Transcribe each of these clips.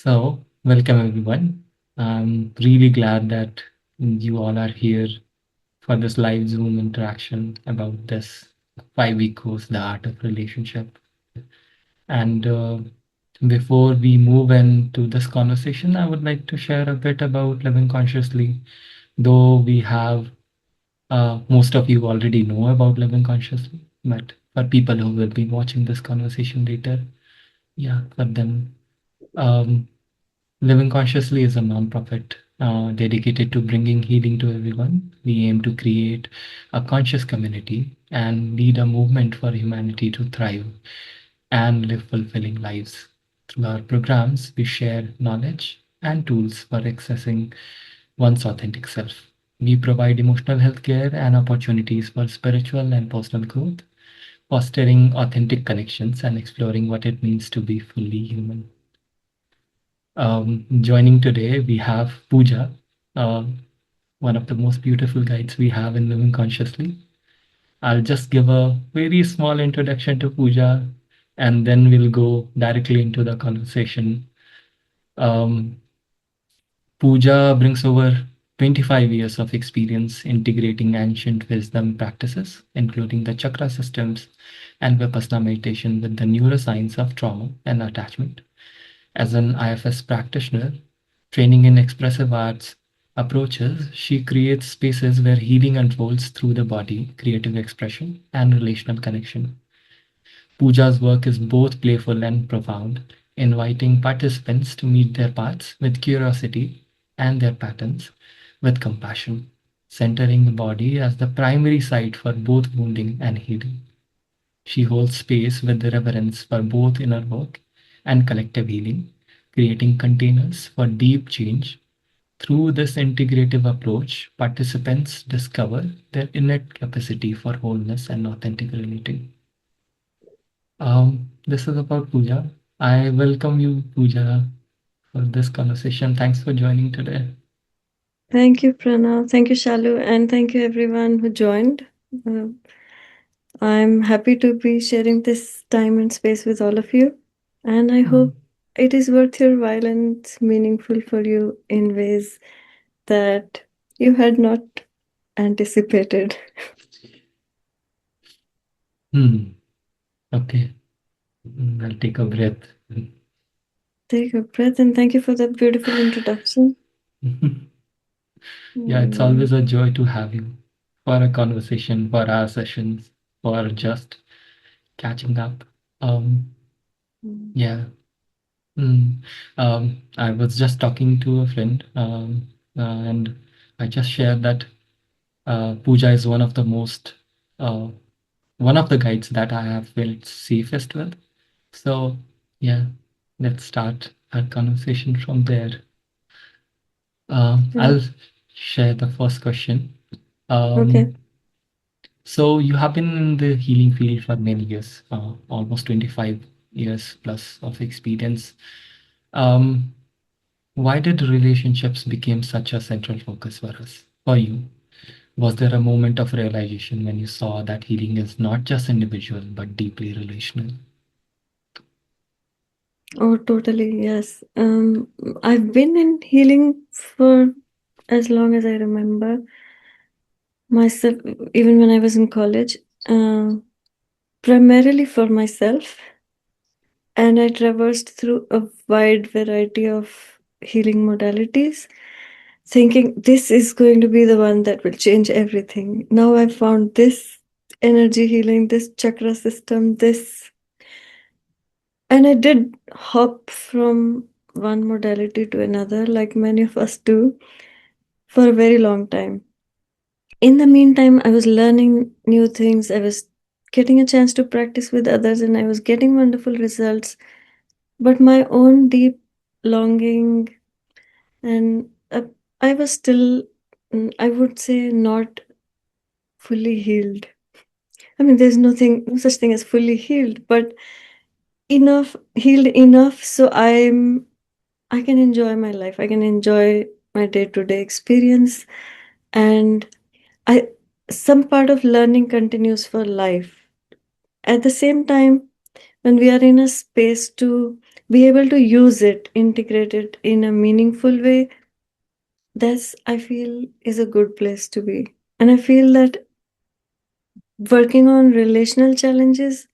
Welcome everyone. I'm really glad that you all are here for this live Zoom interaction about this 5 week course, The Art of Relationship. And before we move into this conversation, I would like to share a bit about living consciously. Though we have most of you already know about living consciously, but for people who will be watching this conversation later, yeah, for them. Um, Living Consciously is a nonprofit dedicated to bringing healing to everyone. We aim to create a conscious community and lead a movement for humanity to thrive and live fulfilling lives. Through our programs, we share knowledge and tools for accessing one's authentic self. We provide emotional health care and opportunities for spiritual and personal growth, fostering authentic connections and exploring what it means to be fully human. Joining today, we have Pooja, uh, one of the most beautiful guides we have in Living Consciously. I'll just give a very small introduction to Pooja and then we'll go directly into the conversation. Um, Pooja brings over 25 years of experience integrating ancient wisdom practices, including the chakra systems and Vipassana meditation with the neuroscience of trauma and attachment. As an IFS practitioner, training in expressive arts approaches, she creates spaces where healing unfolds through the body, creative expression, and relational connection. Pooja's work is both playful and profound, inviting participants to meet their paths with curiosity and their patterns with compassion, centering the body as the primary site for both wounding and healing. She holds space with reverence for both inner work and collective healing, creating containers for deep change. Through this integrative approach, participants discover their innate capacity for wholeness and authentic relating. This is about Pooja. I welcome you, Pooja, for this conversation. Thanks for joining today. Thank you, Pranav. Thank you, Shalu. And thank you, everyone who joined. Uh, I'm happy to be sharing this time and space with all of you. And I Mm. hope it is worth your while and meaningful for you in ways that you had not anticipated. Hmm. Okay. I'll take a breath. Take a breath and thank you for that beautiful introduction. Yeah, it's Mm, always a joy to have you for a conversation, for our sessions, for just catching up. Um, mm, yeah. Mm. I was just talking to a friend, and I just shared that Pooja is uh, one of the guides that I have felt safest with. So, yeah, let's start our conversation from there. sure. I'll share the first question. Okay. Um, so you have been in the healing field for many years, almost 25 years plus of experience. Um, why did relationships become such a central focus for us, for you? Was there a moment of realization when you saw that healing is not just individual but deeply relational? Oh, totally. Yes. I've been in healing for as long as I remember myself, even when I was in college, primarily for myself. And I traversed through a wide variety of healing modalities, thinking this is going to be the one that will change everything. Now I found this energy healing, this chakra system, this. And I did hop from one modality to another, like many of us do, for a very long time. In the meantime, I was learning new things. I was getting a chance to practice with others, and I was getting wonderful results. But my own deep longing, and I was still, I would say, not fully healed. I mean, there's no such thing as fully healed, but enough healed enough so I can enjoy my life. I can enjoy my day-to-day experience, and I some part of learning continues for life. At the same time, when we are in a space to be able to use it, integrate it in a meaningful way, that's, I feel, is a good place to be. And I feel that working on relational challenges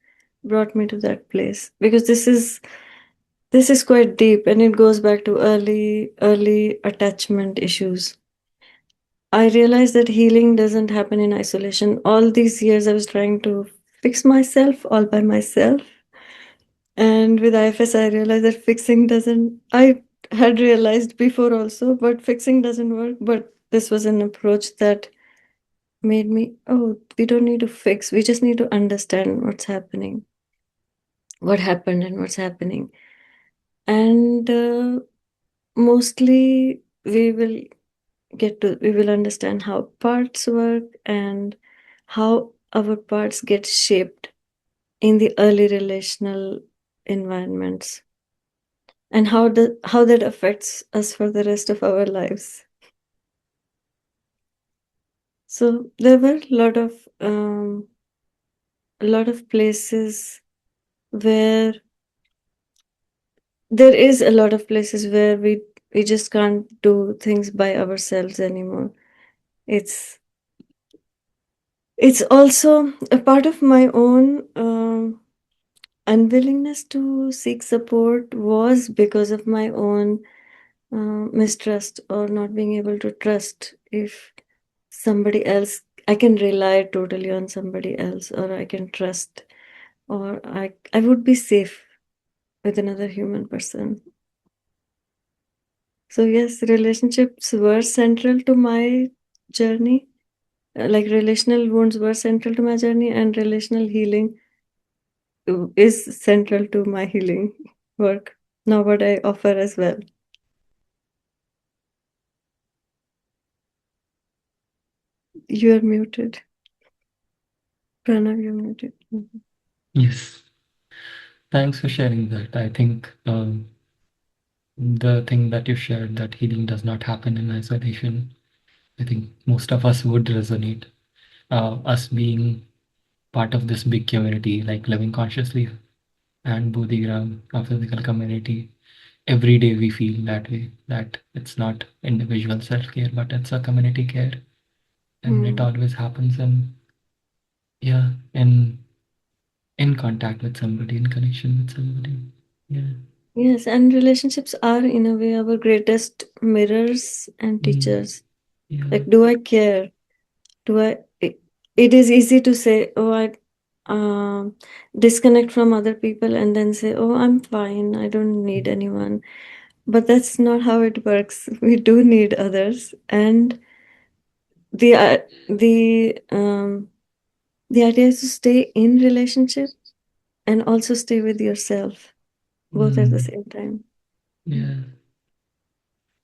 brought me to that place, because this is quite deep, and it goes back to early attachment issues. I realized that healing doesn't happen in isolation. All these years I was trying to fix myself all by myself. And with IFS, I realized that fixing doesn't, I had realized before also, but fixing doesn't work. But this was an approach that made me, oh, we don't need to fix. We just need to understand what's happening, what happened, and what's happening. And mostly we will understand how parts work and how our parts get shaped in the early relational environments, and how that affects us for the rest of our lives. So there were a lot of places where there is a lot of places where we just can't do things by ourselves anymore. it's it's also a part of my own unwillingness to seek support was because of my own mistrust, or not being able to trust if somebody else, I can rely totally on somebody else, or I can trust, or I would be safe with another human person. So yes, relationships were central to my journey. Like relational wounds were central to my journey, and relational healing is central to my healing work. Now what I offer as well. You are muted. Pranav, you're muted. Mhm. Yes. Thanks for sharing that. I think the thing that you shared, that healing does not happen in isolation, I think most of us would resonate. Us being part of this big community, like living consciously and Bodhigram, a physical community, every day we feel that way, that it's not individual self-care, but it's a community care. And it Hmm. always happens in, yeah, in contact with somebody, in connection with somebody. Yeah. Yes, and relationships are in a way our greatest mirrors and Mm. teachers. Yeah. Like, do I care? Do I? It is easy to say, oh, I disconnect from other people, and then say, oh, I'm fine. I don't need anyone. But that's not how it works. We do need others, and the uh, the um, the idea is to stay in relationship and also stay with yourself, both at the Mm. same time. Yeah.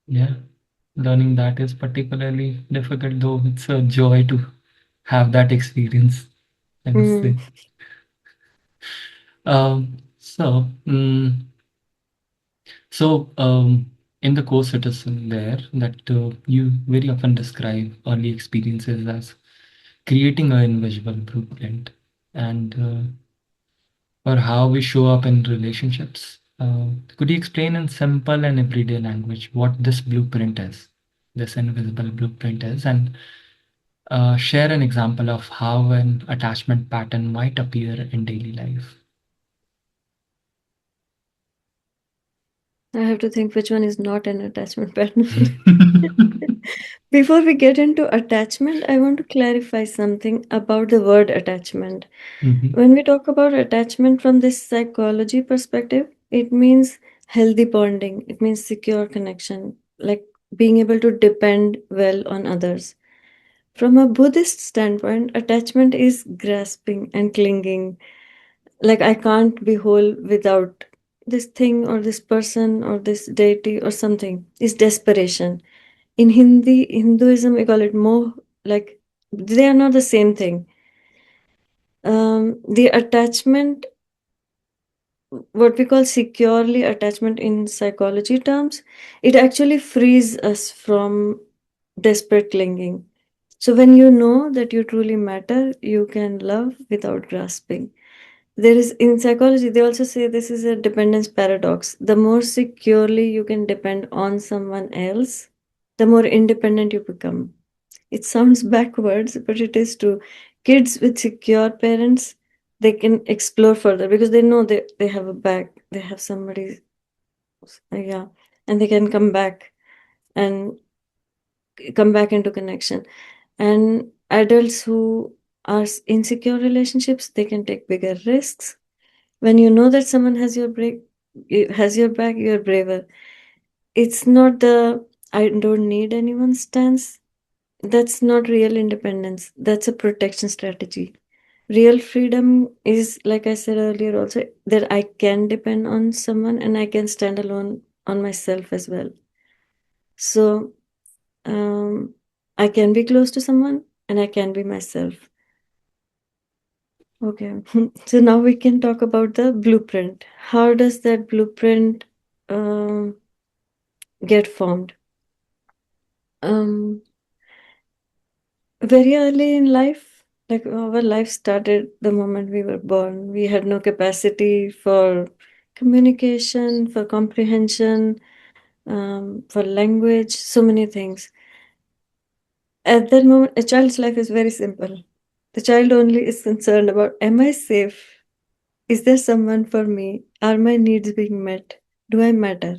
Yeah. Learning that is particularly difficult, though it's a joy to have that experience, I must say. Mm. So, in the course, it is in there that you very often describe early experiences as creating an invisible blueprint, and or how we show up in relationships. Could you explain in simple and everyday language what this blueprint is, this invisible blueprint is, and share an example of how an attachment pattern might appear in daily life? I have to think which one is not an attachment pattern. Before we get into attachment, I want to clarify something about the word attachment. Mhm. When we talk about attachment from this psychology perspective, it means healthy bonding, it means secure connection, like being able to depend well on others. From a Buddhist standpoint, attachment is grasping and clinging. Like, I can't be whole without this thing or this person or this deity or something. Is desperation. In Hinduism, we call it moh. Like, they are not the same thing. The attachment, what we call securely attachment in psychology terms, it actually frees us from desperate clinging. So when you know that you truly matter, you can love without grasping. There is, in psychology, they also say this is a dependence paradox. The more securely you can depend on someone else, the more independent you become. It sounds backwards, but it is true. Kids with secure parents, they can explore further because they know they have a back, they have somebody, yeah, and they can and come back into connection. And adults who are in secure relationships, they can take bigger risks. When you know that someone has your back, you're braver. It's not the I don't need anyone stance. That's not real independence. That's a protection strategy. Real freedom is, like I said earlier, also that I can depend on someone and I can stand alone on myself as well. So um, I can be close to someone and I can be myself. Okay. So now we can talk about the blueprint. How does that blueprint um, get formed? Um, Very early in life, like our life started the moment we were born. We had no capacity for communication, for comprehension, for language, so many things. At that moment, a child's life is very simple. The child only is concerned about, am I safe? Is there someone for me? Are my needs being met? Do I matter?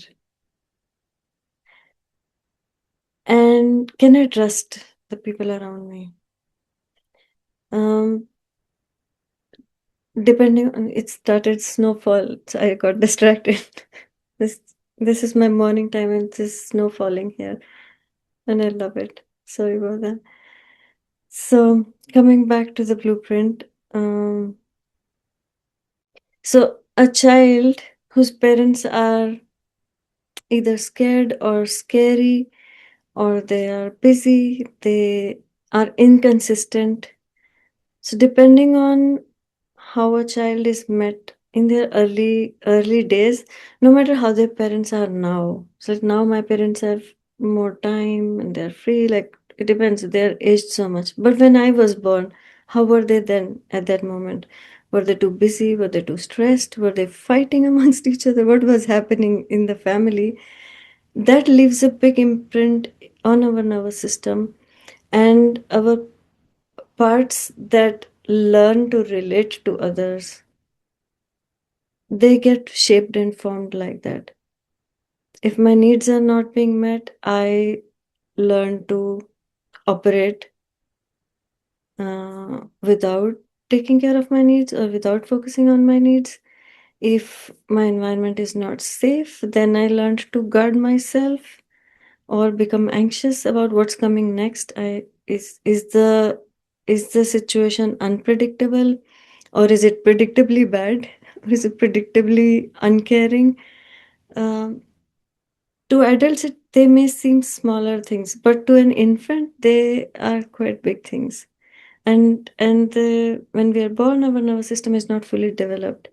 And can I trust the people around me? Um, Depending on, it started snowfall, so I got distracted. this this is my morning time and there's snow falling here, and I love it. Sorry about that. So coming back to the blueprint, so a child whose parents are either scared or scary, or they are busy, they are inconsistent. So depending on how a child is met in their early days, no matter how their parents are now. So like now my parents have more time and they're free. Like it depends. They're aged so much. But when I was born, how were they then at that moment? Were they too busy? Were they too stressed? Were they fighting amongst each other? What was happening in the family? That leaves a big imprint on our nervous system and our parts that learn to relate to others, they get shaped and formed like that. If my needs are not being met, I learn to operate without taking care of my needs or without focusing on my needs. If my environment is not safe, then I learned to guard myself or become anxious about what's coming next. Is the situation unpredictable, or is it predictably bad, or is it predictably uncaring? Um, to adults, they may seem smaller things, but to an infant, they are quite big things. And when we are born, our nervous system is not fully developed,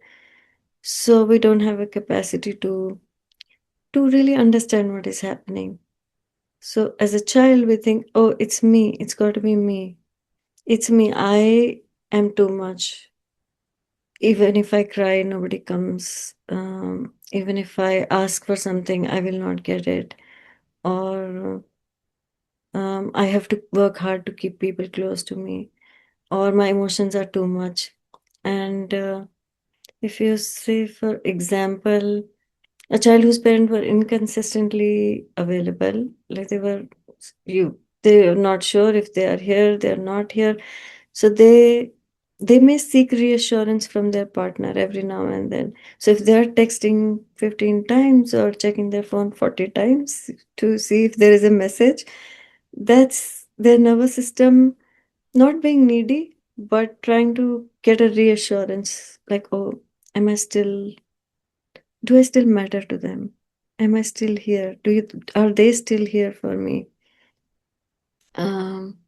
so we don't have a capacity to really understand what is happening. So as a child, we think, oh, it's me. It's got to be me. It's me. I am too much. Even if I cry, nobody comes. Even if I ask for something, I will not get it. Or I have to work hard to keep people close to me. Or my emotions are too much. And if you say, for example, a child whose parents were inconsistently available, like they're not sure if they are here, they're not here. So they may seek reassurance from their partner every now and then. So if they're texting 15 times or checking their phone 40 times to see if there is a message, that's their nervous system not being needy, but trying to get a reassurance, like, oh, am I still, do I still matter to them? Am I still here? Are they still here for me? Um,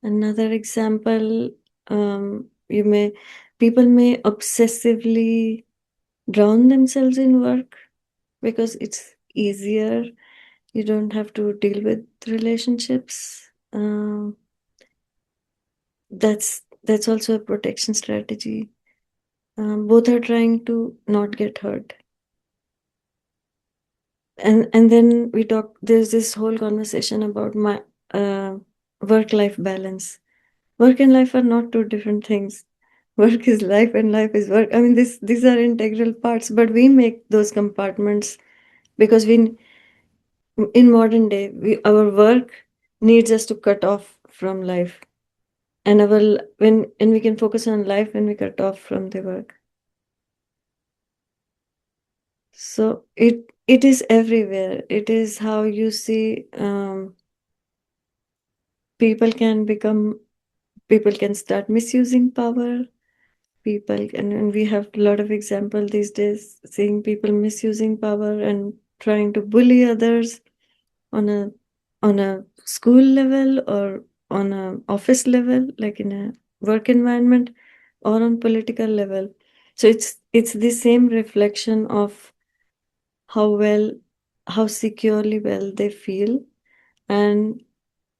Another example, you may people may obsessively drown themselves in work because it's easier. You don't have to deal with relationships. That's also a protection strategy. Both are trying to not get hurt. And then we talk, there's this whole conversation about my work life balance. Work and life are not two different things. Work is life and life is work. I mean, these are integral parts, but we make those compartments because we, in modern day, our work needs us to cut off from life, and when we can focus on life when we cut off from the work. So it is everywhere. It is how you see, people can start misusing power. People and we have a lot of example these days, seeing people misusing power and trying to bully others on a school level or on a office level, like in a work environment, or on political level. So it's the same reflection of how well, how securely well they feel, and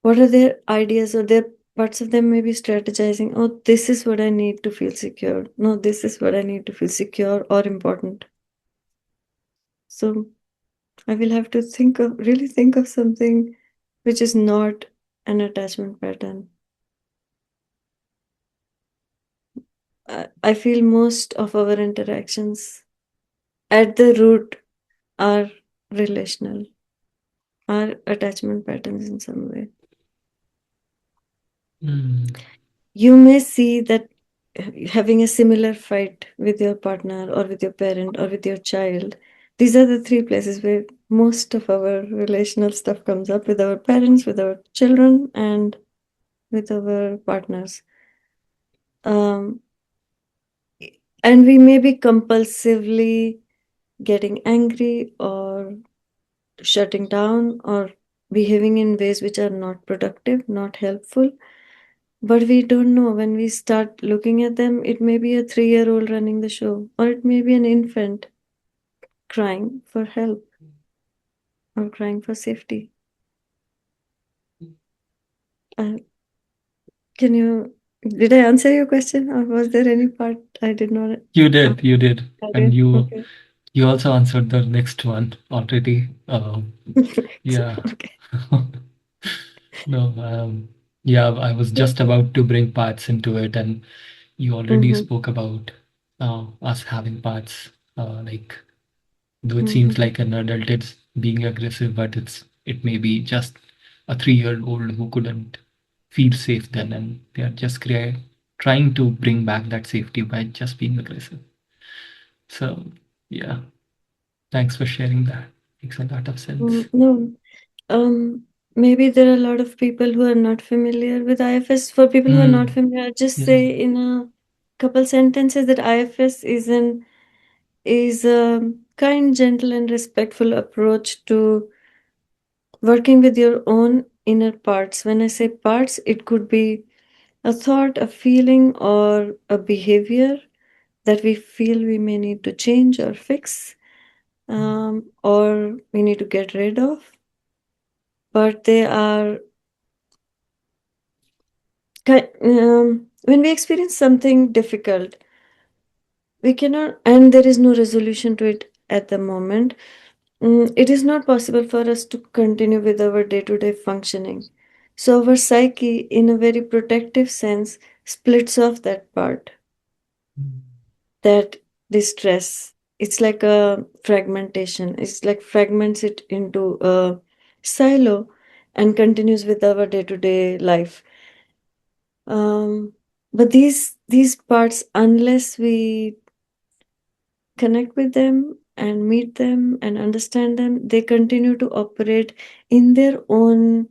what are their ideas, or their parts of them may be strategizing, oh, this is what I need to feel secure, no, this is what I need to feel secure or important. So I will have to really think of something which is not an attachment pattern. I feel most of our interactions at the root are relational, are attachment patterns in some way. Mm. You may see that having a similar fight with your partner or with your parent or with your child, these are the three places where most of our relational stuff comes up: with our parents, with our children, and with our partners. Um, and we may be compulsively getting angry or shutting down or behaving in ways which are not productive, not helpful. But we don't know. When we start looking at them, it may be a 3-year-old running the show, or it may be an infant crying for help or crying for safety. Uh, did I answer your question, or was there any part I did not? You did, I and did. Okay. you also answered the next one already. Yeah. Okay. No, yeah, I was just about to bring parts into it, and you already Mm-hmm. spoke about us having parts. Like, though it seems Mm-hmm. like an adult it's being aggressive, but it may be just a 3-year old who couldn't feel safe then, and they are just trying to bring back that safety by just being aggressive. So, yeah, thanks for sharing that. Makes a lot of sense. No. Um, Maybe there are a lot of people who are not familiar with IFS. For people who are not Mm, familiar, I'll just yeah. say in a couple sentences that IFS is a kind, gentle, and respectful approach to working with your own inner parts. When I say parts, it could be a thought, a feeling, or a behavior that we feel we may need to change or fix, or we need to get rid of. But they are when we experience something difficult, we cannot, and there is no resolution to it at the moment. It is not possible for us to continue with our day to day functioning. So, our psyche, in a very protective sense, splits off that part, that distress. It's like a fragmentation, it's like fragments it into a silo and continues with our day to day life. But these parts, unless we connect with them and meet them and understand them, they continue to operate in their own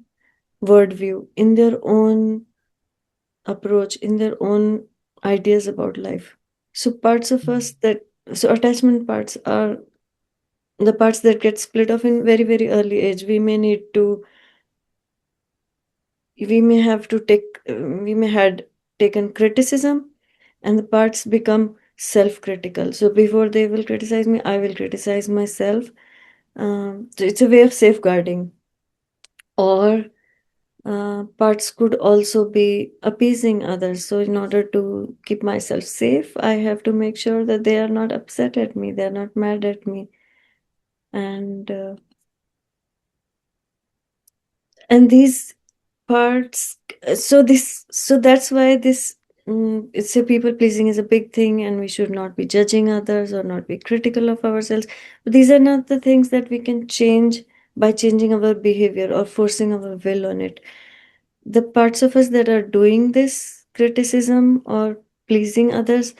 worldview, in their own approach, in their own ideas about life. So parts of us that so attachment parts are the parts that get split off in very, very early age. We may have to take we may had taken criticism, and the parts become self-critical. So before they will criticize me, I will criticize myself. So it's a way of safeguarding. Or Parts could also be appeasing others. So, in order to keep myself safe, I have to make sure that they are not upset at me, they are not mad at me, and these parts. So that's why this. It's a people pleasing is a big thing, and we should not be judging others or not be critical of ourselves. But these are not the things that we can change by changing our behavior or forcing our will on it. The parts of us that are doing this criticism or pleasing others,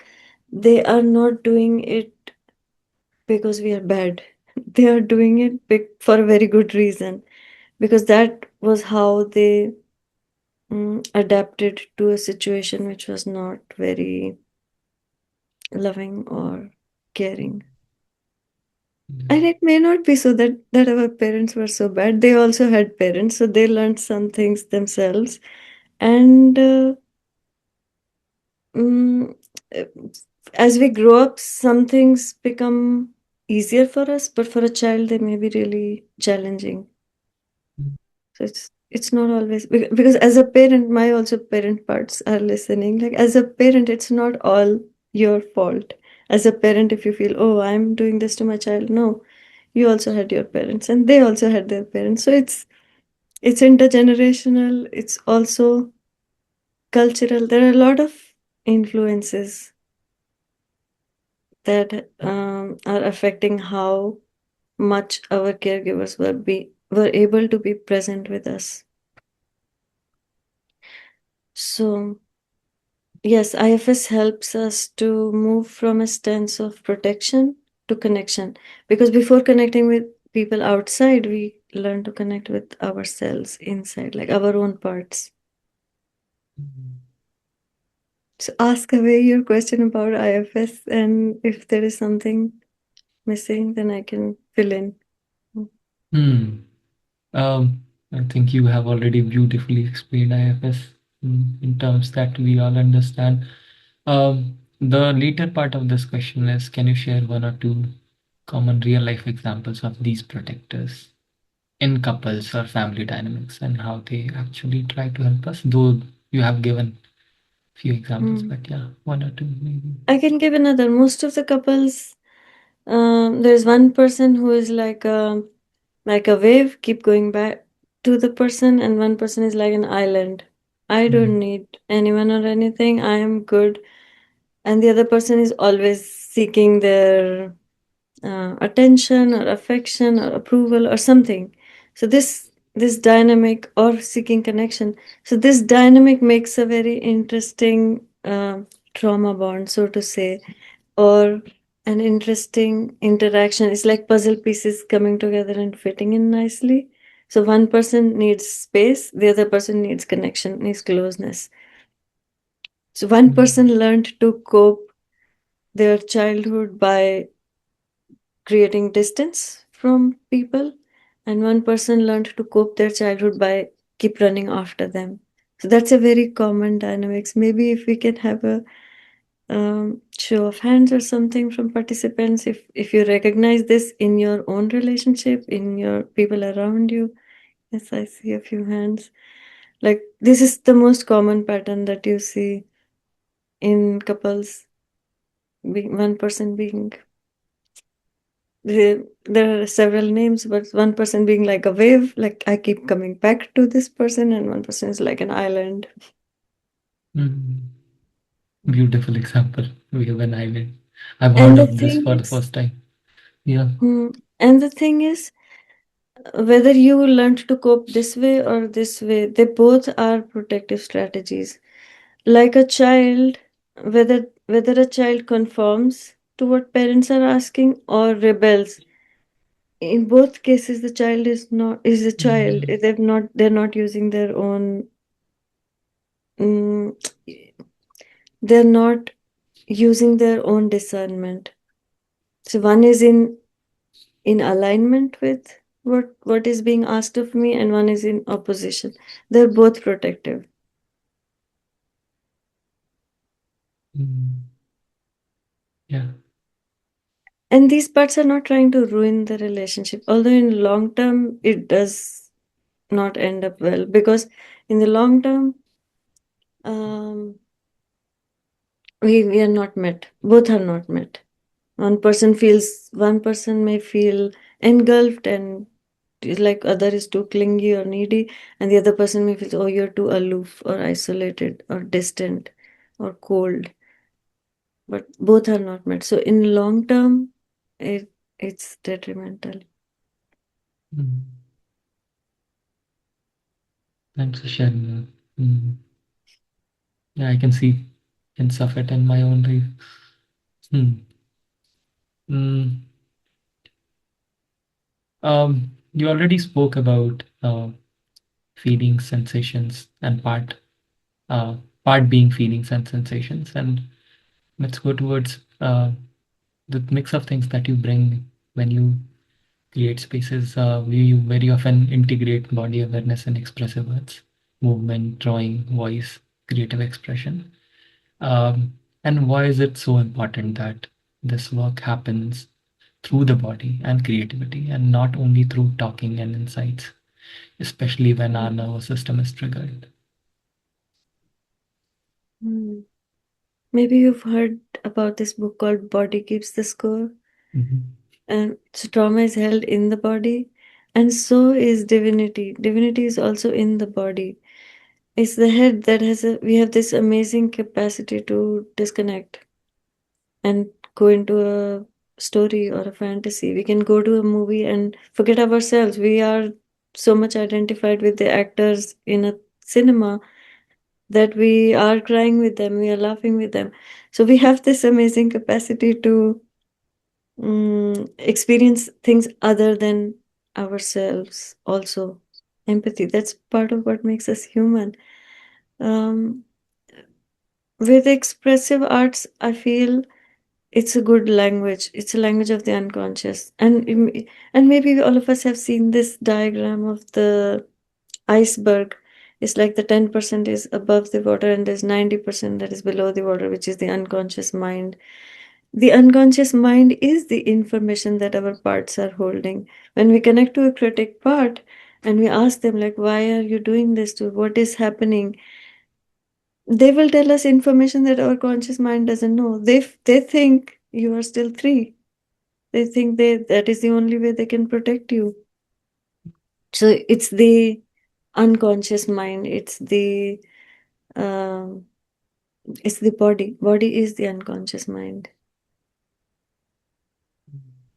they are not doing it because we are bad. They are doing it for a very good reason, because that was how they adapted to a situation which was not very loving or caring. And it may not be so that our parents were so bad. They also had parents, so they learned some things themselves. And mm, uh, as we grow up, some things become easier for us, but for a child, they may be really challenging. So it's not always because as a parent, my also parent parts are listening. Like as a parent, it's not all your fault. As a parent, if you feel, oh, I'm doing this to my child, no, you also had your parents, and they also had their parents. So it's intergenerational. It's also cultural. There are a lot of influences that are affecting how much our caregivers were able to be present with us. So yes, IFS helps us to move from a stance of protection to connection, because before connecting with people outside, we learn to connect with ourselves inside, like our own parts. So ask away your question about IFS, and if there is something missing, then I can fill in. Hmm. I think you have already beautifully explained IFS in terms that we all understand. The later part of this question is, can you share one or two common real life examples of these protectors in couples or family dynamics and how they actually try to help us? Though you have given few examples, Hmm. but yeah, one or two maybe. I can give another. Most of the couples, there's one person who is like a wave, keep going back to the person, and one person is like an island. I don't Mm, need anyone or anything. I am good. And the other person is always seeking their attention or affection or approval or something. So this dynamic or seeking connection. So this dynamic makes a very interesting trauma bond, so to say, or an interesting interaction. It's like puzzle pieces coming together and fitting in nicely. So one person needs space, the other person needs connection, needs closeness. So one person mm, learned to cope their childhood by creating distance from people, and one person learned to cope their childhood by keep running after them. So that's a very common dynamics. Maybe if we can have a show of hands or something from participants, if you recognize this in your own relationship, in your people around you. Yes, I see a few hands. Like this is the most common pattern that you see in couples, being one person being there are several names, but one person being like a wave, like I keep coming back to this person, and one person is like an island. mm. Beautiful example. We have an island. I've heard And the of this thing for the is, first time. Yeah. and the thing is, whether you learned to cope this way or this way, they both are protective strategies. Like a child, whether a child conforms to what parents are asking or rebels, in both cases the child is a child. Mm, They're not using their own. Mm, they're not using their own discernment. So one is in alignment with what is being asked of me, and one is in opposition. They're both protective. mm. Yeah. And these parts are not trying to ruin the relationship, although in long term it does not end up well, because in the long term, um, we are not met. Both are not met. One person may feel engulfed and is like other is too clingy or needy, and the other person may feel, oh, you're too aloof or isolated or distant or cold. But both are not met. So in long term, it's detrimental. Mm. Thanks for sharing that. Mm. Yeah, I can see hints of it in my own life. Hmm. Mm. You already spoke about feelings, sensations, and part being feelings and sensations, and let's go towards the mix of things that you bring when you create spaces. You very often integrate body awareness and expressive arts, movement, drawing, voice, creative expression. Um, and why is it so important that this work happens through the body and creativity and not only through talking and insights, especially when our nervous system is triggered? Mm. Maybe you've heard about this book called Body Keeps the Score. Mhm. And so trauma is held in the body, and so is divinity. Divinity is also in the body. It's the head that we have this amazing capacity to disconnect and go into a story or a fantasy. We can go to a movie and forget ourselves. We are so much identified with the actors in a cinema that we are crying with them, we are laughing with them. So we have this amazing capacity to experience things other than ourselves also. Empathy, that's part of what makes us human. um, with expressive arts, I feel it's a good language. It's a language of the unconscious, and maybe all of us have seen this diagram of the iceberg. It's like the 10% is above the water and there's 90% that is below the water, which is the unconscious mind. The unconscious mind is the information that our parts are holding. When we connect to a critic part and we ask them, like, why are you doing this? To what is happening? They will tell us information that our conscious mind doesn't know. They think you are still three. They think that is the only way they can protect you. So it's the unconscious mind. Um, it's the body. Body is the unconscious mind.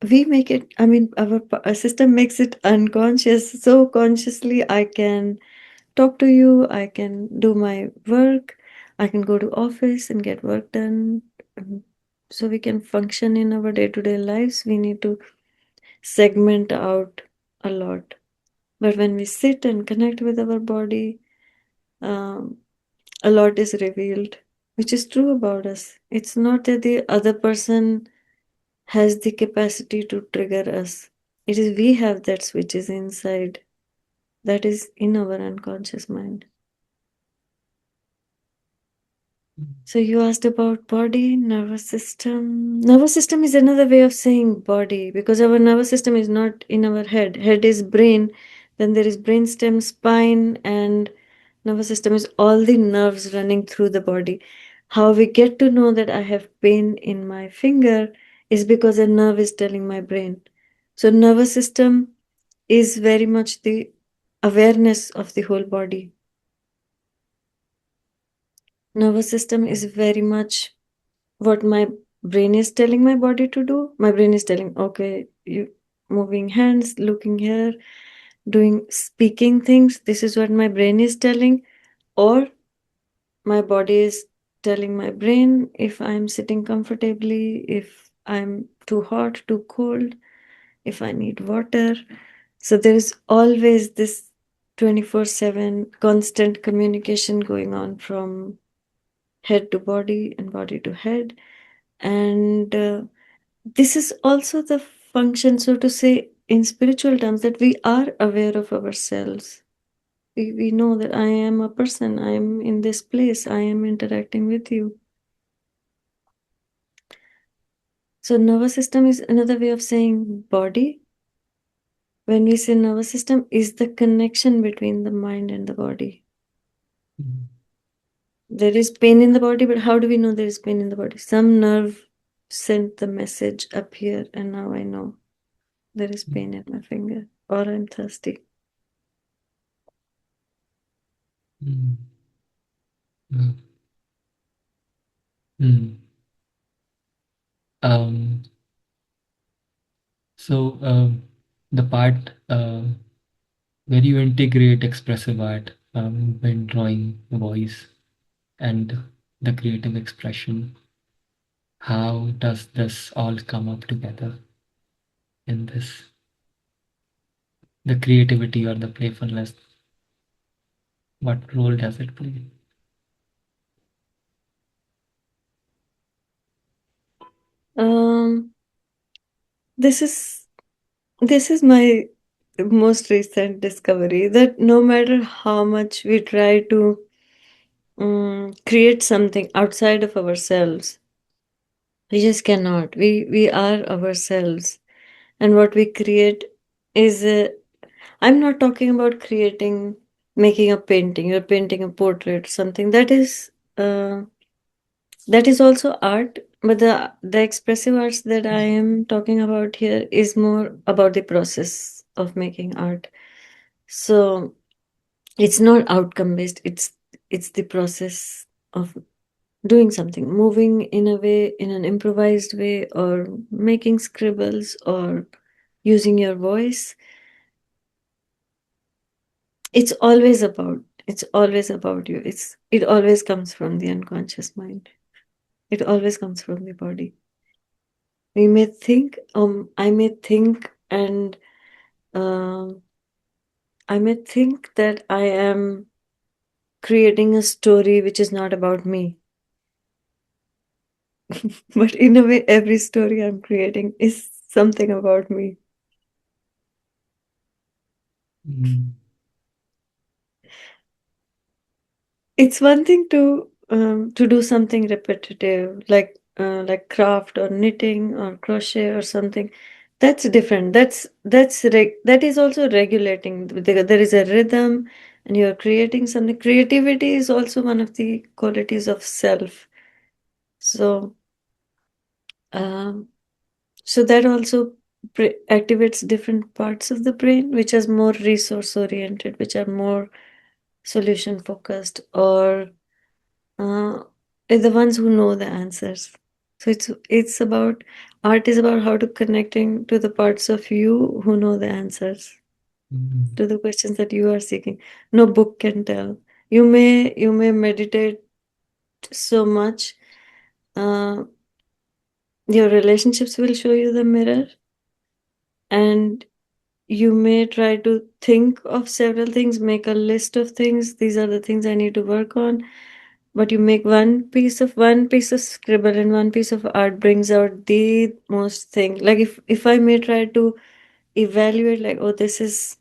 We make it, I mean, our system makes it unconscious. So consciously, I can talk to you, I can do my work, I can go to office and get work done. So we can function in our day-to-day lives. We need to segment out a lot. But when we sit and connect with our body, um, a lot is revealed, which is true about us. It's not that the other person has the capacity to trigger us. It is we have that switch is inside, that is in our unconscious mind. So you asked about body, nervous system. Nervous system is another way of saying body, because our nervous system is not in our head. Head is brain, then there is brainstem, spine, and nervous system is all the nerves running through the body. How we get to know that I have pain in my finger is because a nerve is telling my brain. So nervous system is very much the awareness of the whole body. Nervous system is very much what my brain is telling my body to do. My brain is telling, okay, you moving hands, looking here, doing speaking things. This is what my brain is telling. Or my body is telling my brain if I'm sitting comfortably, if I'm too hot, too cold, if I need water. So there is always this 24/7 constant communication going on from head to body and body to head. And this is also the function, so to say, in spiritual terms, that we are aware of ourselves. We know that I am a person, I am in this place, I am interacting with you. So nervous system is another way of saying body. When we say nervous system, is the connection between the mind and the body. Mm. There is pain in the body, but how do we know there is pain in the body? Some nerve sent the message up here, and now I know there is pain in my finger, or I'm thirsty. Mm. Mm. Mm. Um, the part where you integrate expressive art, when drawing, voice, and the creative expression, how does this all come up together in this? The creativity or the playfulness, what role does it play? Um, this is this is my most recent discovery that no matter how much we try to create something outside of ourselves, we just cannot. We are ourselves, and what we create is. I'm not talking about creating, making a painting. You're painting a portrait, something uh, that is also art. But the expressive arts that I am talking about here is more about the process of making art. So it's not outcome based. It's the process of doing something, moving in a way, in an improvised way, or making scribbles, or using your voice. It's always about you. It always comes from the unconscious mind. It always comes from the body. We may think, I may think, and um I may think that I am creating a story which is not about me. But in a way, every story I'm creating is something about me. Mm. It's one thing to do something repetitive, like craft or knitting or crochet or something. That's different. That is also regulating. There is a rhythm, and you're creating something. Creativity is also one of the qualities of self. So, um, so that also activates different parts of the brain, which are more resource oriented, which are more solution focused, or uh, the ones who know the answers. So it's about art is about how to connecting to the parts of you who know the answers Mm. to the questions that you are seeking. No book can tell. You may meditate so much. Uh, your relationships will show you the mirror, and you may try to think of several things, make a list of things. These are the things I need to work on. But you make one piece of scribble, and one piece of art brings out the most thing. Like if I may try to evaluate, like, oh, this is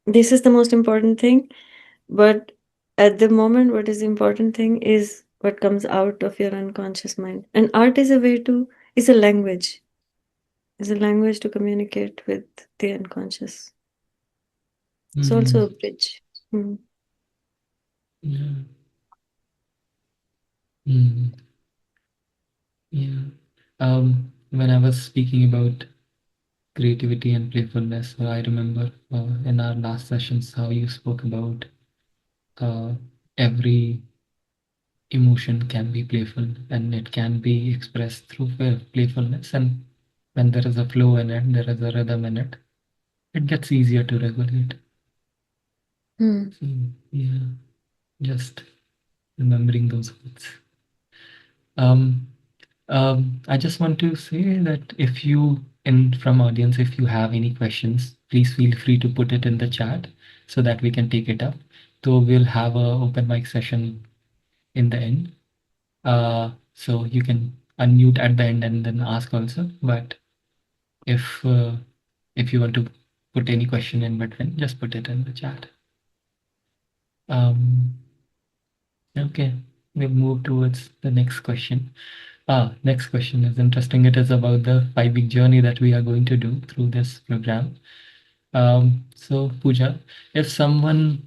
the most important thing, but at the moment what is the important thing is what comes out of your unconscious mind. And art is a language, to communicate with the unconscious. It's also a Mm. bridge. Hmm. Yeah. Mm. Yeah. When I was speaking about creativity and playfulness, I remember in our last sessions how you spoke about uh, every emotion can be playful and it can be expressed through playfulness. And when there is a flow in it, there is a rhythm in it, it gets easier to regulate. Hmm. So, yeah, just remembering those words. Um, I just want to say that if you in from audience, if you have any questions, please feel free to put it in the chat so that we can take it up. So we'll have a open mic session in the end. So you can unmute at the end and then ask also. But if uh, if you want to put any question in between, just put it in the chat. Um, okay, we'll move towards the next question. Next question is interesting. It is about the 5-week journey that we are going to do through this program. So, Pooja, if someone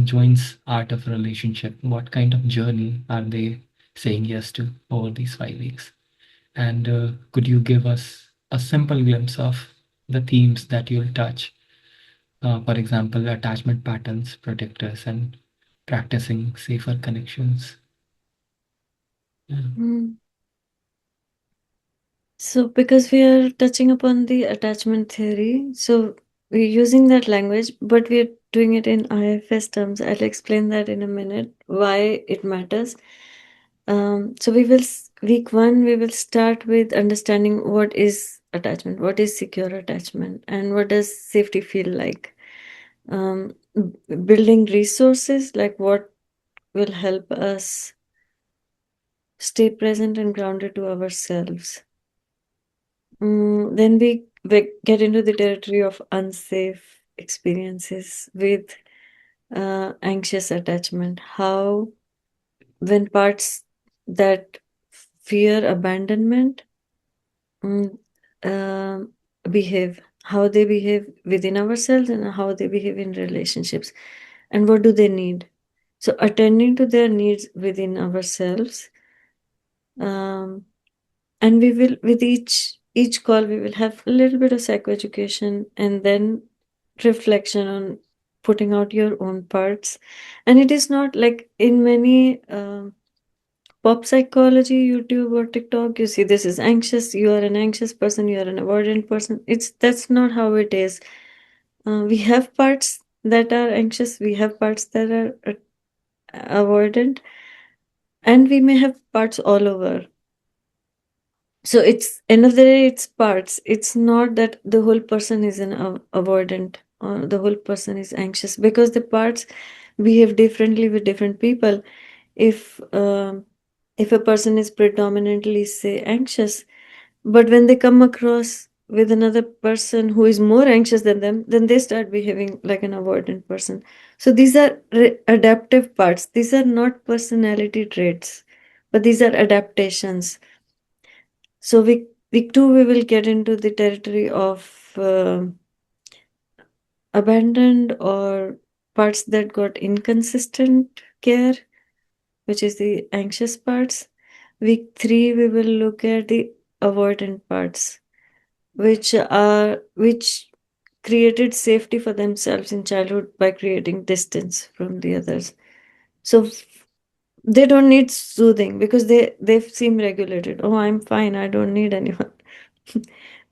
joins Art of Relationship, what kind of journey are they saying yes to over these 5 weeks? And could you give us a simple glimpse of the themes that you'll touch? For example, attachment patterns, protectors, and practicing safer connections. Yeah. Mm. So, because we are touching upon the attachment theory, so we're using that language, but we're doing it in IFS terms. I'll explain that in a minute, why it matters. So, week one, we will start with understanding what is attachment, what is secure attachment, and what does safety feel like. Building resources, like what will help us stay present and grounded to ourselves. Then we get into the territory of unsafe experiences with anxious attachment. How, when parts that fear abandonment mm, um behave, how they behave within ourselves and how they behave in relationships, and what do they need. So, attending to their needs within ourselves. Um, and we will, with each call, we will have a little bit of psychoeducation and then reflection on putting out your own parts. And it is not like in many pop psychology YouTube or TikTok, you see this is anxious, you are an anxious person, you are an avoidant person. It's That's not how it is. We have parts that are anxious, we have parts that are avoidant, and we may have parts all over. So it's end of the day, it's parts. It's not that the whole person is an avoidant or the whole person is anxious, because the parts behave differently with different people. If if a person is predominantly, say, anxious, but when they come across with another person who is more anxious than them, then they start behaving like an avoidant person. So these are adaptive parts. These are not personality traits, but these are adaptations. So week two, we will get into the territory of abandoned or parts that got inconsistent care, which is the anxious parts. Week three, we will look at the avoidant parts, which created safety for themselves in childhood by creating distance from the others. So they don't need soothing because they seem regulated. Oh, I'm fine. I don't need anyone.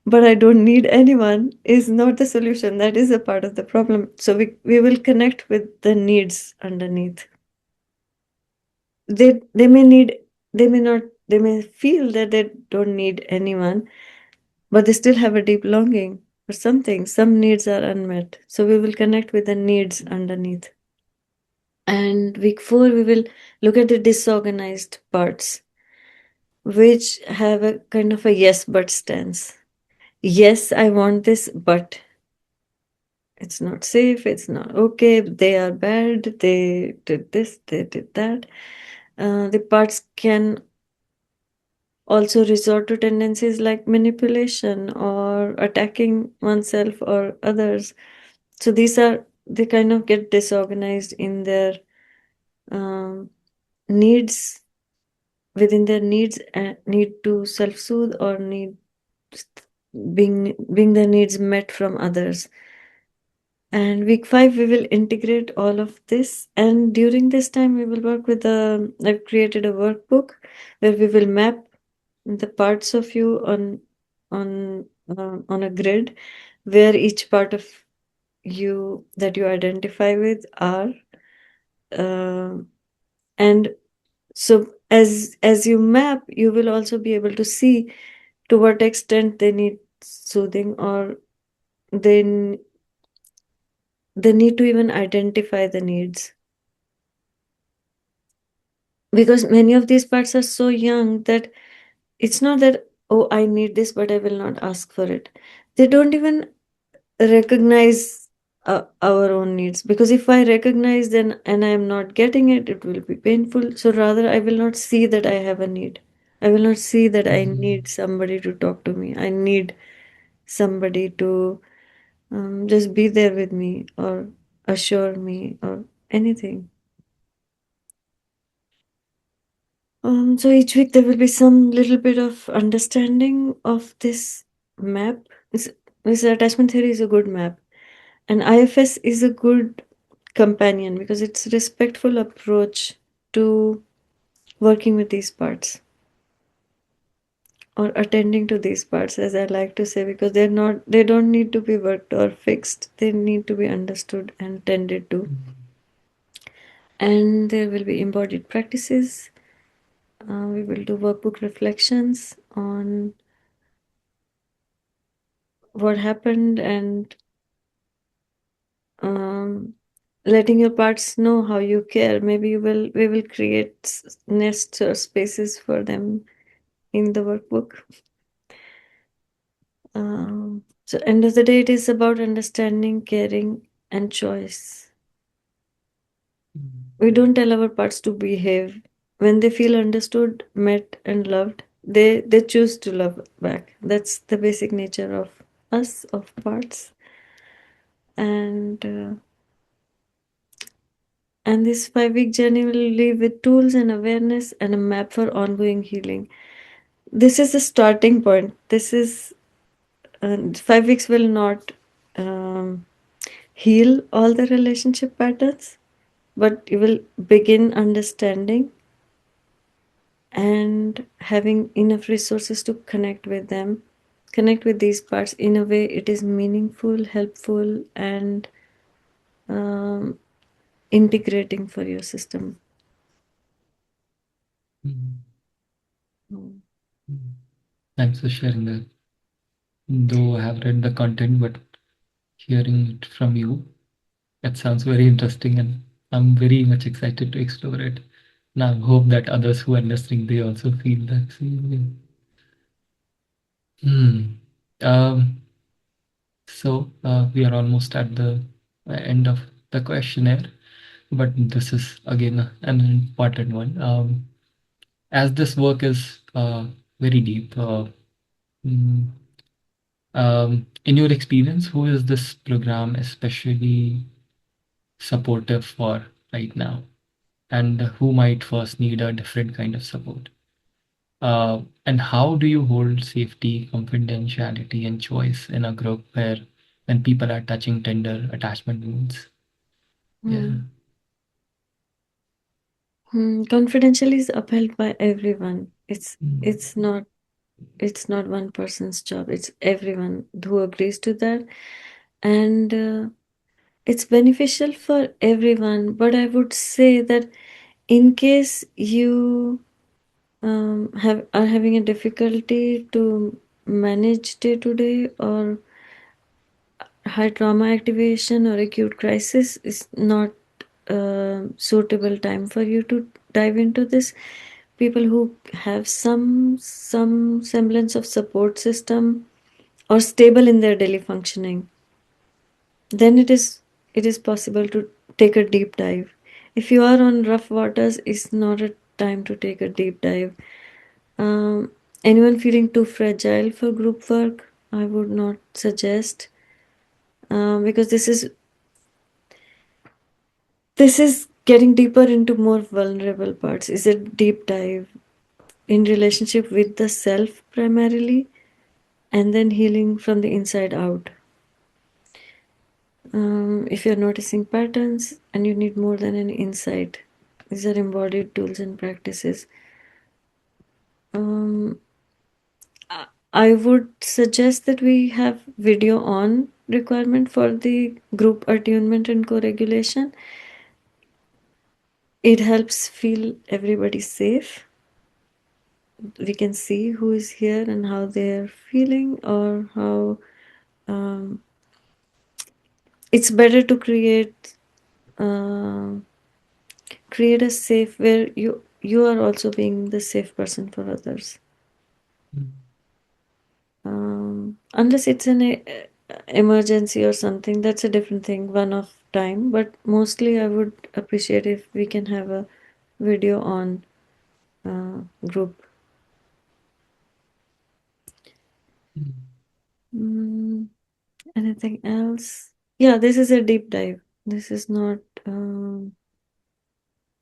But I don't need anyone is not the solution. That is a part of the problem. So we will connect with the needs underneath. They may need, they may not, they may feel that they don't need anyone, but they still have a deep longing for something. Some needs are unmet. So we will connect with the needs underneath. And week four, we will look at the disorganized parts, which have a kind of a yes but stance. Yes, I want this, but it's not safe, it's not okay, they are bad, they did this, they did that. The parts can also resort to tendencies like manipulation or attacking oneself or others. So these are, they kind of get disorganized in their um, needs, within their needs, and need to self-soothe or need being their needs met from others. And week five, we will integrate all of this. And during this time, we will work with I've created a workbook where we will map the parts of you on a grid, where each part of you that you identify with are. Uh, and so as you map, you will also be able to see to what extent they need soothing, or they they need to even identify the needs, because many of these parts are so young that it's not that, oh, I need this but I will not ask for it. They don't even recognize our own needs, because if I recognize then and I am not getting it, it will be painful. So rather, I will not see that I have a need. I will not see that I Mhm. need somebody to talk to me. I need somebody to Just be there with me or assure me or anything. So each week there will be some little bit of understanding of this map. This attachment theory is a good map, and IFS is a good companion because it's a respectful approach to working with these parts or attending to these parts, as I like to say, because they don't need to be worked or fixed. They need to be understood and tended to. And there will be embodied practices. We will do workbook reflections on what happened and um, letting your parts know how you care. Maybe we will create nests or spaces for them in the workbook. So end of the day, it is about understanding, caring, and choice. We don't tell our parts to behave. When they feel understood, met, and loved, they choose to love back. That's the basic nature of us, of parts. And this 5 week journey will leave with tools and awareness and a map for ongoing healing. This is the starting point. 5 weeks will not heal all the relationship patterns, but you will begin understanding and having enough resources to connect with them, connect with these parts in a way it is meaningful, helpful, and um, integrating for your system. Thanks for sharing that. Though I have read the content, but hearing it from you, it sounds very interesting, and I'm very much excited to explore it. And I hope that others who are listening, they also feel the same way. Hmm. Um, we are almost at the end of the questionnaire, but this is again an important one. As this work is very deep, mm, in your experience, who is this program especially supportive for right now, and who might first need a different kind of support? And how do you hold safety, confidentiality, and choice in a group where when people are touching tender attachment wounds? Yeah. Mm. Confidential is upheld by everyone. Mm. It's not one person's job. It's everyone who agrees to that, and it's beneficial for everyone. But I would say that in case you have are having a difficulty to manage day to day or high trauma activation or acute crisis is not a suitable time for you to dive into this. People who have some semblance of support system or stable in their daily functioning, then it is possible to take a deep dive. If you are on rough waters, it's not a time to take a deep dive. Anyone feeling too fragile for group work, I would not suggest, because this is getting deeper into more vulnerable parts. Is a deep dive in relationship with the self primarily, and then healing from the inside out. If you're noticing patterns and you need more than an insight, these are embodied tools and practices. Um, I would suggest that we have video on requirement for the group attunement and co-regulation. It helps feel everybody safe. We can see who is here and how they're feeling, or how it's better to uh, create a safe where you are also being the safe person for others. Mm. Unless it's an emergency or something, that's a different thing, one of time. But mostly, I would appreciate if we can have a video on group. Mm. Mm, Anything else? Yeah, this is a deep dive. This is not. Um,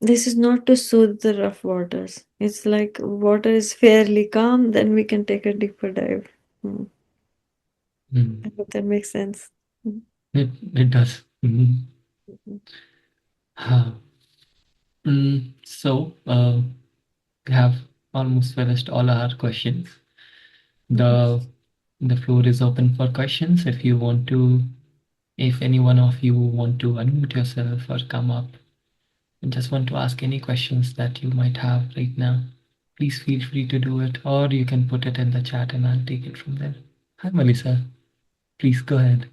this is not to soothe the rough waters. It's like water is fairly calm, then we can take a deeper dive. Mm, Mm. I hope that makes sense. Mm, It does. mhm. Huh. So we have almost finished all our questions. Mhm. The floor is open for questions. If you want to, if any one of you want to unmute yourself or come up and just want to ask any questions that you might have right now, please feel free to do it, or you can put it in the chat and I'll take it from there. Hi, Melissa. Please go ahead.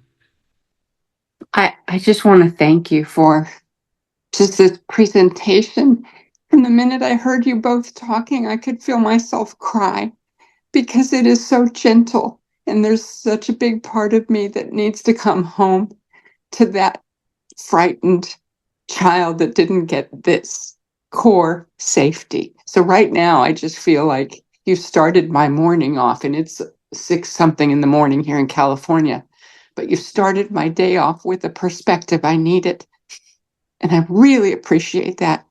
I just want to thank you for just this presentation. And the minute I heard you both talking, I could feel myself cry because it is so gentle. And there's such a big part of me that needs to come home to that frightened child that didn't get this core safety. So right now, I just feel like you started my morning off, and it's 6 something in the morning here in California. But you started my day off with a perspective I needed. And I really appreciate that.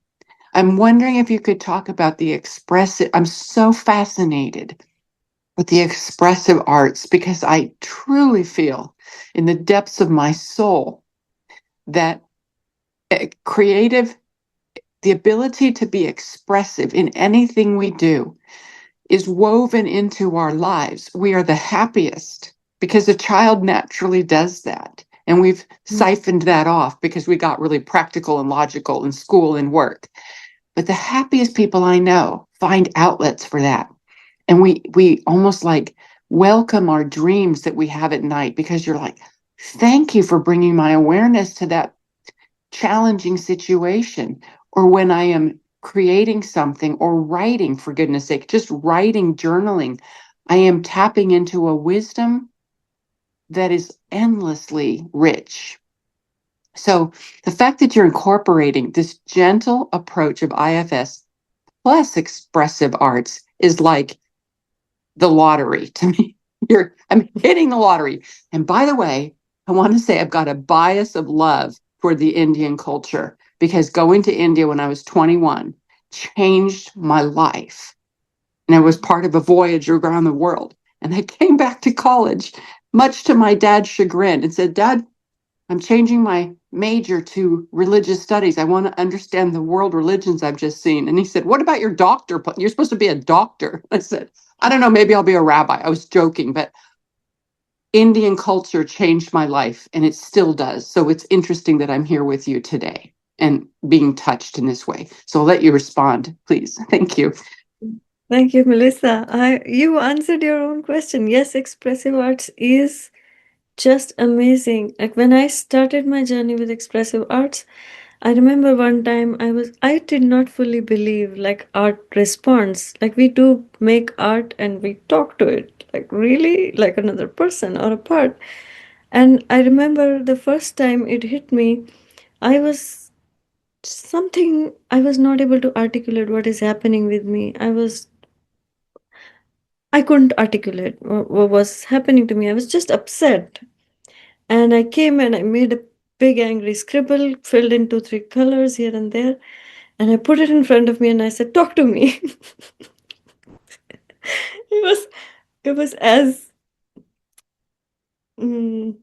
I'm wondering if you could talk about the expressive. I'm so fascinated with the expressive arts because I truly feel in the depths of my soul that creative, the ability to be expressive in anything we do is woven into our lives. We are the happiest because a child naturally does that. And we've siphoned that off because we got really practical and logical in school and work. But the happiest people I know find outlets for that. And we almost like welcome our dreams that we have at night because you're like, thank you for bringing my awareness to that challenging situation. Or when I am creating something or writing, for goodness sake, just writing, journaling, I am tapping into a wisdom that is endlessly rich. So the fact that you're incorporating this gentle approach of IFS plus expressive arts is like the lottery to me. I'm hitting the lottery. And by the way, I want to say I've got a bias of love toward the Indian culture because going to India when I was 21 changed my life. And I was part of a voyage around the world. And I came back to college, much to my dad's chagrin, and said, Dad, I'm changing my major to religious studies. I want to understand the world religions I've just seen. And he said, what about your doctor? You're supposed to be a doctor. I said, I don't know, maybe I'll be a rabbi. I was joking, but Indian culture changed my life and it still does. So it's interesting that I'm here with you today and being touched in this way. So I'll let you respond, please. Thank you. Thank you, Melissa. You answered your own question. Yes, expressive arts is just amazing. Like when I started my journey with expressive arts, I remember one time I did not fully believe like art responds. Like we do make art and we talk to it, like really like another person or a part. And I remember the first time it hit me, I was I was not able to articulate what is happening with me. I couldn't articulate what was happening to me. I was just upset. And I came and I made a big angry scribble, filled in 2, 3 colors here and there. And I put it in front of me and I said, talk to me. it was it was as mm,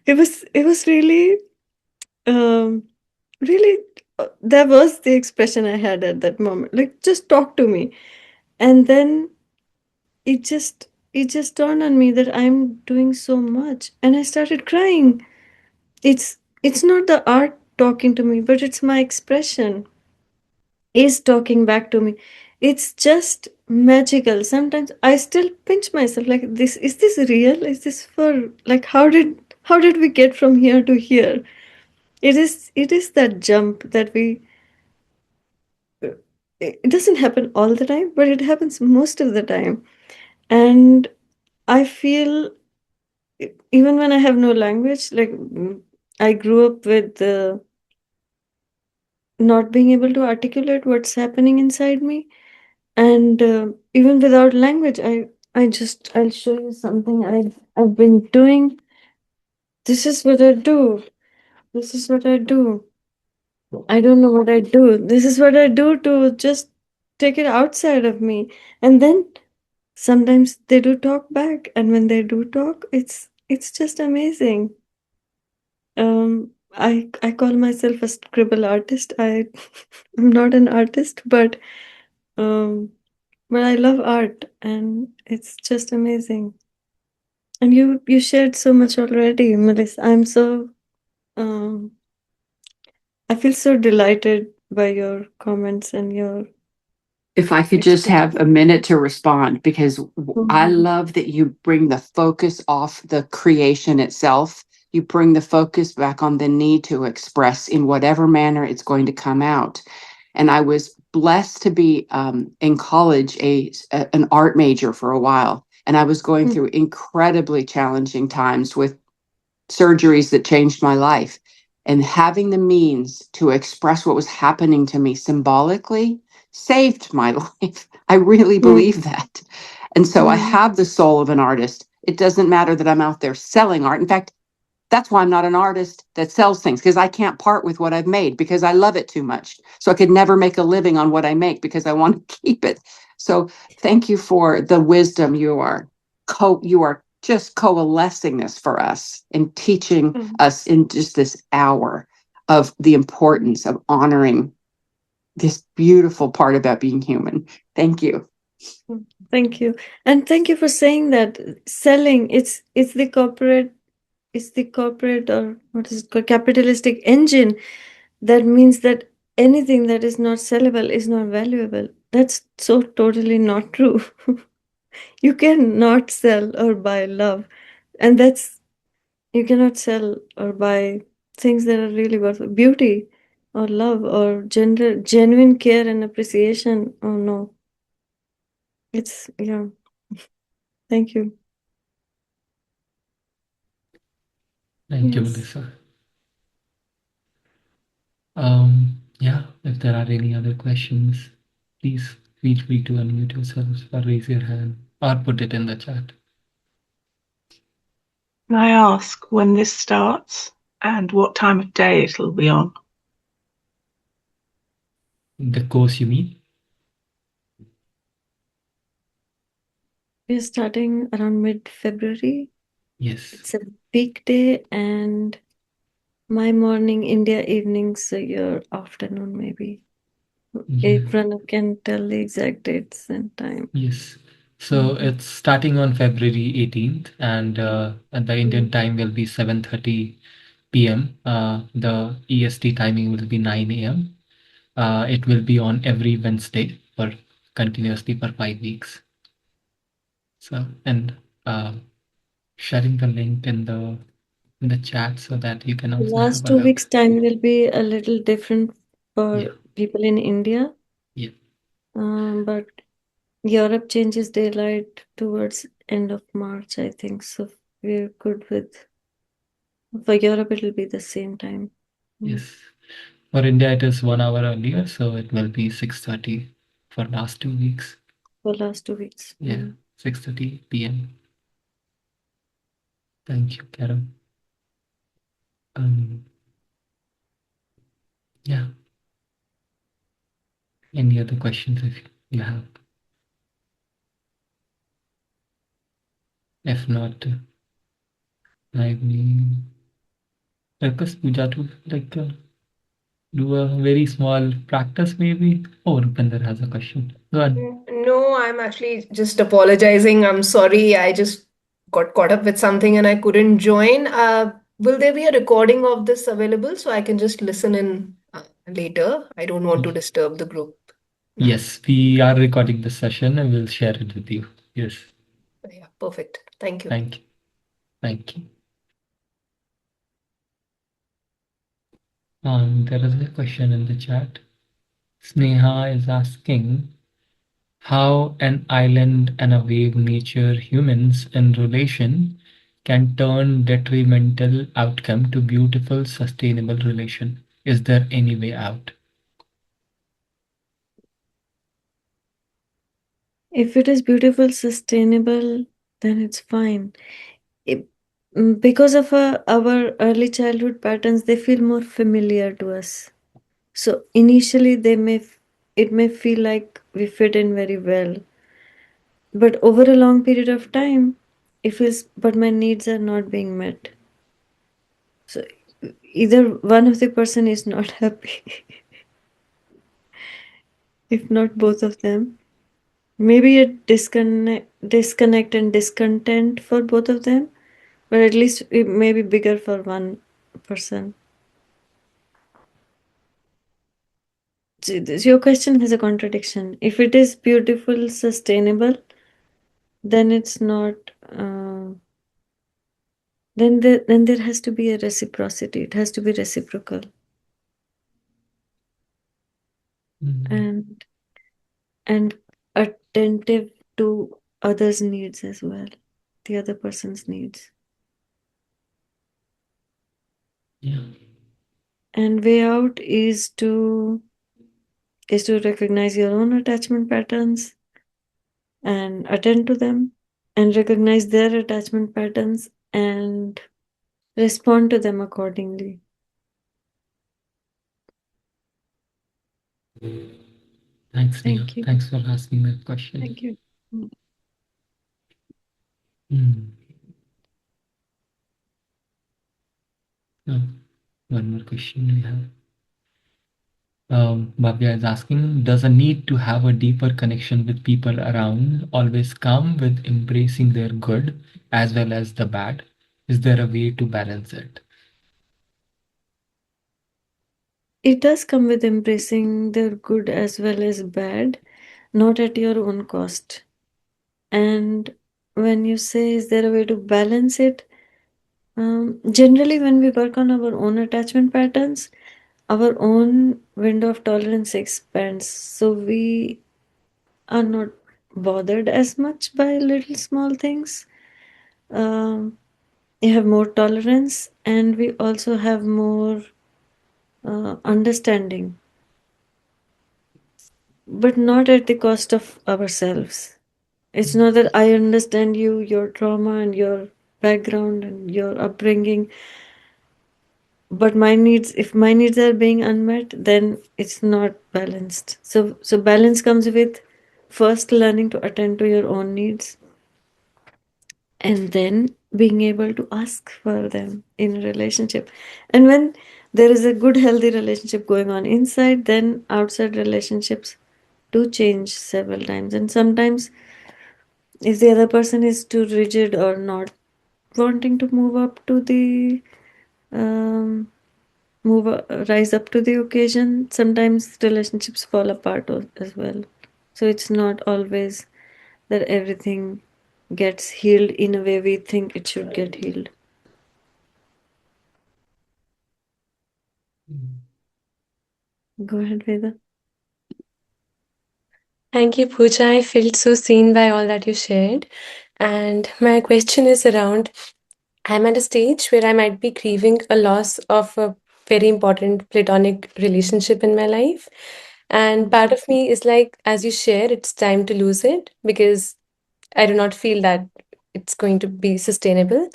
it was really um really that was the expression I had at that moment. Like just talk to me. And then it just dawned on me that I'm doing so much. And I started crying. It's not the art talking to me, but it's my expression is talking back to me. It's just magical. Sometimes I still pinch myself like this. Is this real? Is this for like how did we get from here to here? It is that jump that we it doesn't happen all the time, but it happens most of the time. And I feel even when I have no language, like I grew up with not being able to articulate what's happening inside me. And even without language, I'll show you something I've been doing. This is what I do. This is what I do. I don't know what I do. This is what I do to just take it outside of me. And then sometimes they do talk back, and when they do talk, it's just amazing. I call myself a scribble artist. I'm not an artist, um but I love art, and it's just amazing. And you shared so much already, Melissa. Um I feel so delighted by your comments and your If I could just have a minute to respond, because I love that you bring the focus off the creation itself. You bring the focus back on the need to express in whatever manner it's going to come out. And I was blessed to be in college, an art major for a while. And I was going through incredibly challenging times with surgeries that changed my life. And having the means to express what was happening to me symbolically saved my life. I really believe that. And so I have the soul of an artist. It doesn't matter that I'm out there selling art. In fact, that's why I'm not an artist that sells things, because I can't part with what I've made because I love it too much. So I could never make a living on what I make because I want to keep it. So thank you for the wisdom. You are just coalescing this for us and teaching us in just this hour of the importance of honoring this beautiful part about being human. Thank you. Thank you. And thank you for saying that selling, it's the corporate or what is it called, capitalistic engine that means that anything that is not sellable is not valuable. That's so totally not true. You cannot sell or buy love, and you cannot sell or buy things that are really worth beauty or love or genuine care and appreciation. Oh no, it's yeah. Thank you. Thank you, Yes. Melissa. Yeah, if there are any other questions, please feel free to unmute yourselves or raise your hand or put it in the chat. Can I ask when this starts and what time of day it'll be on? The course, you mean? We're starting around mid-February. Yes. It's a weekday, and my morning, India evening, so your afternoon maybe. If Pranav can tell the exact dates and time. Yes. So it's starting on February 18th, and the Indian time will be 7:30 p.m. The EST timing will be 9 a.m. It will be on every Wednesday for continuously for 5 weeks. So, and sharing the link in the chat so that you can The also last have a 2 look. weeks' time will be a little different for Yeah. people in India. Yeah. But Europe changes daylight towards end of March, I think. So we're good with. For Europe, it'll be the same time. Yes. For India, it is 1 hour earlier, so it will be 6:30 for last 2 weeks. For last 2 weeks. Yeah, 6:30 p.m. Thank you, Karen. Yeah. Any other questions if you have? If not, I will request Pooja to do a very small practice maybe. Oh, Rupinder has a question. Go on. No, I'm actually just apologizing. I'm sorry. I just got caught up with something and I couldn't join. Will there be a recording of this available so I can just listen in later? I don't want to disturb the group now. Yes, we are recording this session and we'll share it with you. Yes. Yeah, perfect. Thank you. Thank you. Thank you. There is a question in the chat. Sneha is asking how an island and a wave nature humans in relation can turn detrimental outcome to beautiful sustainable relation. Is there any way out? If it is beautiful, sustainable, then it's fine. Because of our early childhood patterns, they feel more familiar to us. So initially, it may feel like we fit in very well, but over a long period of time, it feels, but my needs are not being met. So either one of the person is not happy, if not both of them. Maybe a disconnect and discontent for both of them, but at least it may be bigger for one person. Your question has a contradiction. If it is beautiful, sustainable, then it's not. Then there has to be a reciprocity. It has to be reciprocal, and and attentive to others' needs as well, the other person's needs. Yeah. And way out is to recognize your own attachment patterns and attend to them, and recognize their attachment patterns and respond to them accordingly. Thanks, Neha. Thank you. Thanks for asking that question. Thank you. Oh, one more question we have. Bhavya is asking, does a need to have a deeper connection with people around always come with embracing their good as well as the bad? Is there a way to balance it? It does come with embracing their good as well as bad, not at your own cost. And when you say, is there a way to balance it? Generally, when we work on our own attachment patterns, our own window of tolerance expands. So we are not bothered as much by little small things. You have more tolerance, and we also have more understanding, but not at the cost of ourselves. It's not that I understand you, your trauma, and your background and your upbringing, but if my needs are being unmet, then it's not balanced. So balance comes with first learning to attend to your own needs, and then being able to ask for them in a relationship. And when there is a good healthy relationship going on inside, then outside relationships do change several times. And sometimes if the other person is too rigid or not wanting to move up to the um, rise up to the occasion, sometimes relationships fall apart as well. So it's not always that everything gets healed in a way we think it should get healed. Go ahead, Veda. Thank you, Pooja. I felt so seen by all that you shared. And my question is around, I'm at a stage where I might be grieving a loss of a very important platonic relationship in my life. And part of me is like, as you share, it's time to lose it because I do not feel that it's going to be sustainable.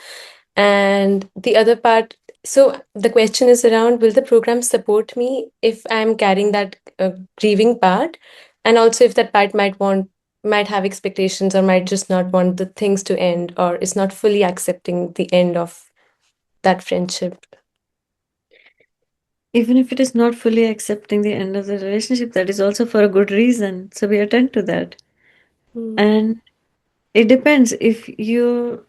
And the other part, so the question is around, will the program support me if I'm carrying that grieving part? And also if that part might have expectations or might just not want the things to end or is not fully accepting the end of that friendship. Even if it is not fully accepting the end of the relationship, that is also for a good reason. So we attend to that. And it depends if you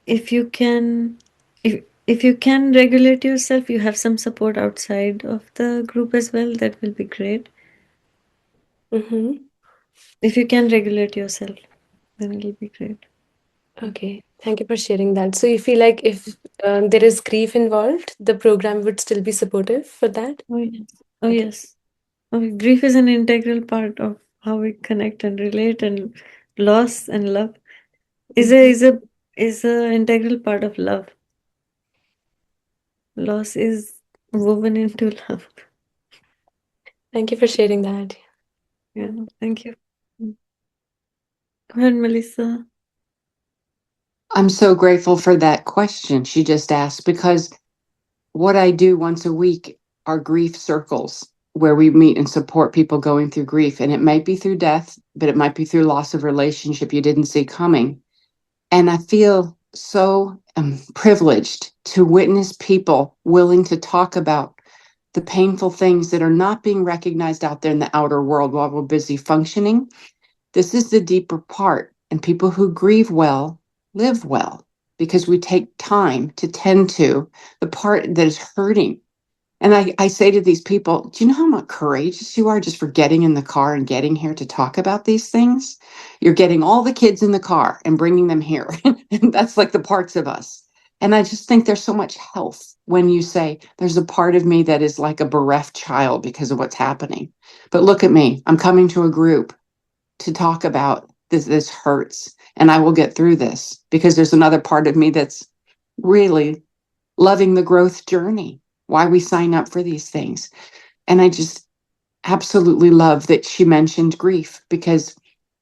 if you can if you can regulate yourself, you have some support outside of the group as well, that will be great. If you can regulate yourself, then it will be great. Okay, thank you for sharing that. So you feel like if there is grief involved, the program would still be supportive for that? Oh yes. Oh Okay. yes. Grief is an integral part of how we connect and relate, and loss and love is a integral part of love. Loss is woven into love. Thank you for sharing that. Yeah, thank you. Go ahead, Melissa. I'm so grateful for that question she just asked, because what I do once a week are grief circles where we meet and support people going through grief. And it might be through death, but it might be through loss of relationship you didn't see coming. And I feel so privileged to witness people willing to talk about the painful things that are not being recognized out there in the outer world while we're busy functioning. This is the deeper part. And people who grieve well live well because we take time to tend to the part that is hurting. And I say to these people, do you know how much courageous you are just for getting in the car and getting here to talk about these things? You're getting all the kids in the car and bringing them here. And that's like the parts of us. And I just think there's so much health when you say, there's a part of me that is like a bereft child because of what's happening. But look at me, I'm coming to a group to talk about this hurts, and I will get through this because there's another part of me that's really loving the growth journey, why we sign up for these things. And I just absolutely love that she mentioned grief, because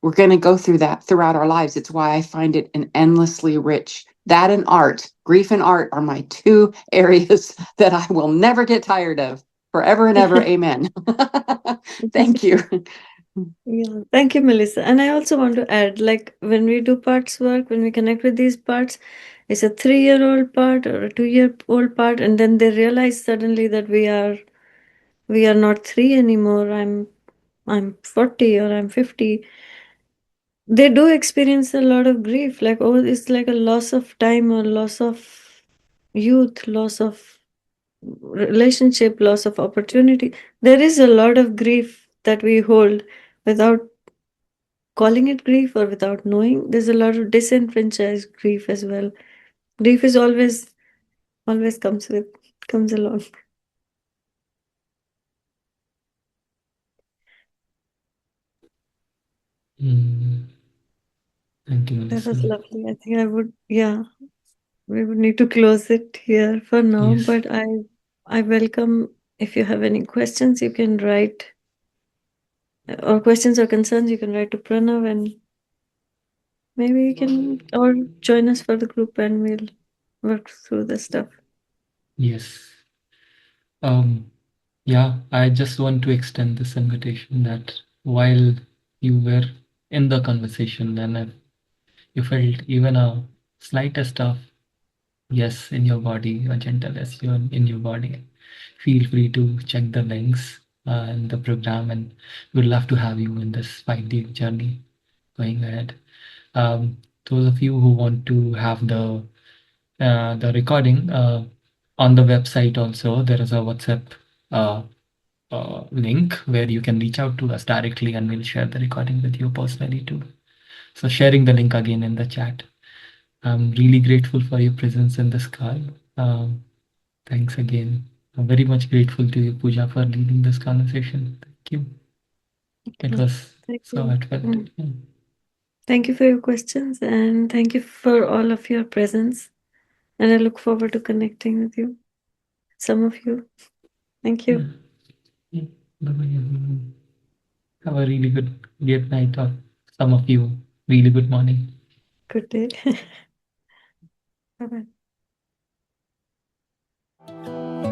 we're going to go through that throughout our lives. It's why I find it an endlessly rich, that and art, grief and art are my two areas that I will never get tired of forever and ever. Amen. Thank you. Yeah, thank you, Melissa. And I also want to add, like when we do parts work, when we connect with these parts, it's a 3-year-old part or a 2-year-old part, and then they realize suddenly that we are not 3 anymore. I'm 40 or I'm 50. They do experience a lot of grief, like, oh, it's like a loss of time or loss of youth, loss of relationship, loss of opportunity. There is a lot of grief that we hold without calling it grief or without knowing. There's a lot of disenfranchised grief as well. Grief is always comes along. Mm, thank you, That Melissa. was lovely. I think we would need to close it here for now, Yes. but I welcome, if you have any questions, you can write, or questions or concerns, you can write to Pranav, and maybe you can, or join us for the group and we'll work through the stuff. Yes. Yeah, I just want to extend this invitation that while you were in the conversation and if you felt even a slightest of yes in your body, a gentle yes in your body, feel free to check the links in the program, and we'd love to have you in this 5-day journey going ahead. Those of you who want to have the recording on the website, also there is a WhatsApp uh, link where you can reach out to us directly, and we'll share the recording with you personally too. So sharing the link again in the chat. I'm really grateful for your presence in this call. Thanks again. I'm very much grateful to you, Pooja, for leading this conversation. Thank you. It was Thank so you. heartfelt. Thank you for your questions, and thank you for all of your presence. And I look forward to connecting with you, some of you. Thank you. Yeah. Bye-bye, everyone. Have a really good night, or some of you, really good morning. Good day. Bye bye.